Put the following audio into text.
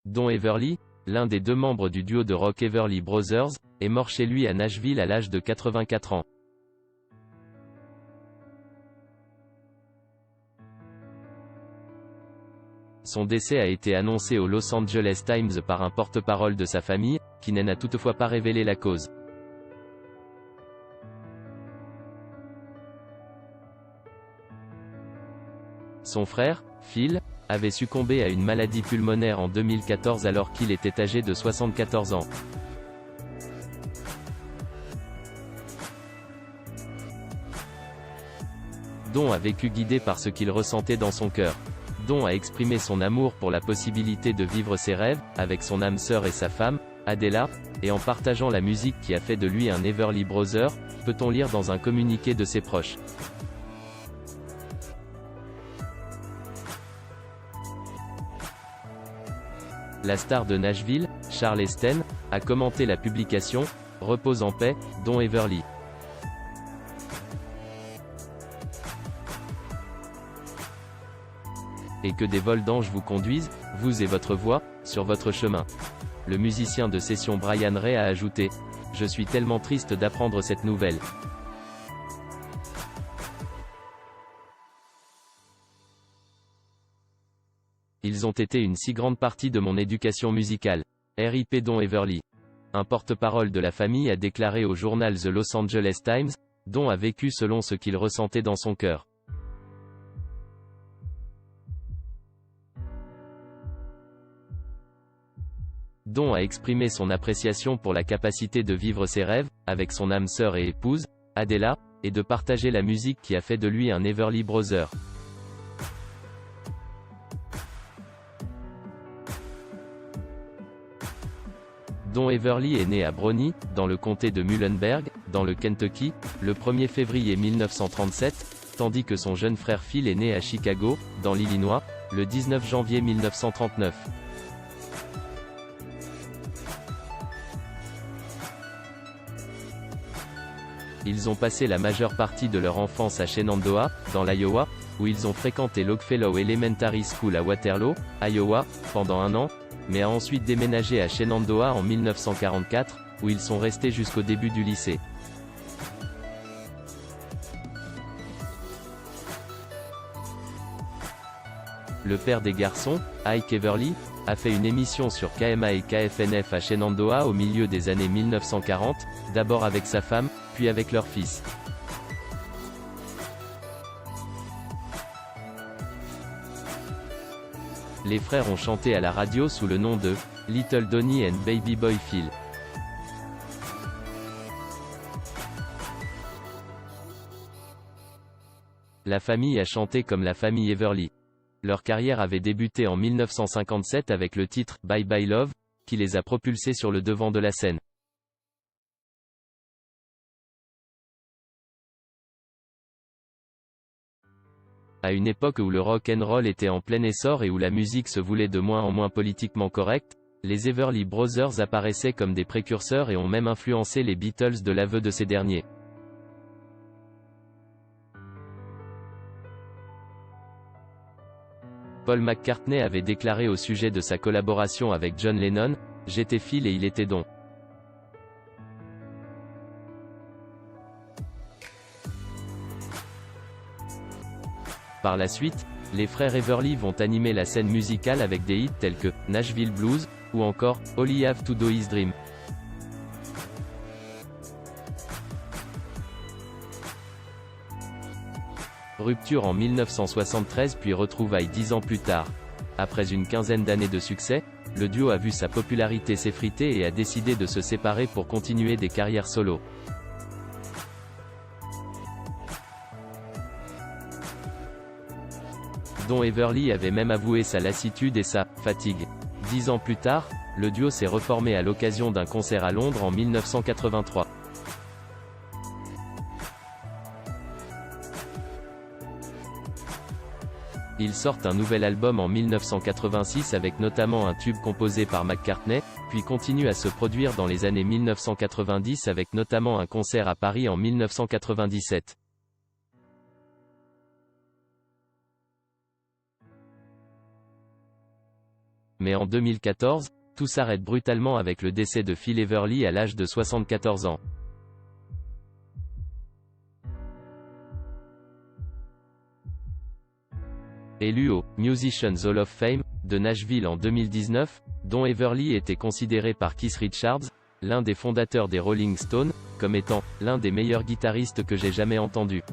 Don Everly, l'un des deux membres du duo de rock Everly Brothers, est mort chez lui à Nashville à l'âge de 84 ans. Son décès a été annoncé au Los Angeles Times par un porte-parole de sa famille, qui n'a toutefois pas révélé la cause. Son frère, Phil, avait succombé à une maladie pulmonaire en 2014 alors qu'il était âgé de 74 ans. Don a vécu guidé par ce qu'il ressentait dans son cœur. Don a exprimé son amour pour la possibilité de vivre ses rêves, avec son âme sœur et sa femme, Adela, et en partageant la musique qui a fait de lui un Everly Brother, peut-on lire dans un communiqué de ses proches. La star de Nashville, Charles Esten, a commenté la publication « Repose en paix, Don Everly ». Et que des vols d'anges vous conduisent, vous et votre voix, sur votre chemin. Le musicien de session Brian Ray a ajouté « Je suis tellement triste d'apprendre cette nouvelle. Ils ont été une si grande partie de mon éducation musicale. R.I.P. Don Everly. » Un porte-parole de la famille a déclaré au journal The Los Angeles Times « Don a vécu selon ce qu'il ressentait dans son cœur. Don a exprimé son appréciation pour la capacité de vivre ses rêves, avec son âme sœur et épouse, Adela, et de partager la musique qui a fait de lui un Everly Brother. Don Everly est né à Brownie, dans le comté de Muhlenberg, dans le Kentucky, le 1er février 1937, tandis que son jeune frère Phil est né à Chicago, dans l'Illinois, le 19 janvier 1939. Ils ont passé la majeure partie de leur enfance à Shenandoah, dans l'Iowa, où ils ont fréquenté Longfellow Elementary School à Waterloo, Iowa, pendant un an, mais a ensuite déménagé à Shenandoah en 1944, où ils sont restés jusqu'au début du lycée. Le père des garçons, Ike Everly, a fait une émission sur KMA et KFNF à Shenandoah au milieu des années 1940, d'abord avec sa femme, puis avec leur fils. Les frères ont chanté à la radio sous le nom de « Little Donnie and Baby Boy Phil ». La famille a chanté comme la famille Everly. Leur carrière avait débuté en 1957 avec le titre « Bye Bye Love », qui les a propulsés sur le devant de la scène. À une époque où le rock and roll était en plein essor et où la musique se voulait de moins en moins politiquement correcte, les Everly Brothers apparaissaient comme des précurseurs et ont même influencé les Beatles de l'aveu de ces derniers. Paul McCartney avait déclaré au sujet de sa collaboration avec John Lennon « J'étais Phil et il était Don. » Par la suite, les frères Everly vont animer la scène musicale avec des hits tels que « Nashville Blues » ou encore « All I Have to Do Is Dream ». Rupture en 1973 puis retrouvailles 10 ans plus tard. Après une quinzaine d'années de succès, le duo a vu sa popularité s'effriter et a décidé de se séparer pour continuer des carrières solo. Don Everly avait même avoué sa lassitude et sa « fatigue ». 10 ans plus tard, le duo s'est reformé à l'occasion d'un concert à Londres en 1983. Ils sortent un nouvel album en 1986 avec notamment un tube composé par McCartney, puis continuent à se produire dans les années 1990 avec notamment un concert à Paris en 1997. Mais en 2014, tout s'arrête brutalement avec le décès de Phil Everly à l'âge de 74 ans. Élu au Musicians Hall of Fame de Nashville en 2019, Don Everly était considéré par Keith Richards, l'un des fondateurs des Rolling Stones, comme étant l'un des meilleurs guitaristes que j'ai jamais entendu.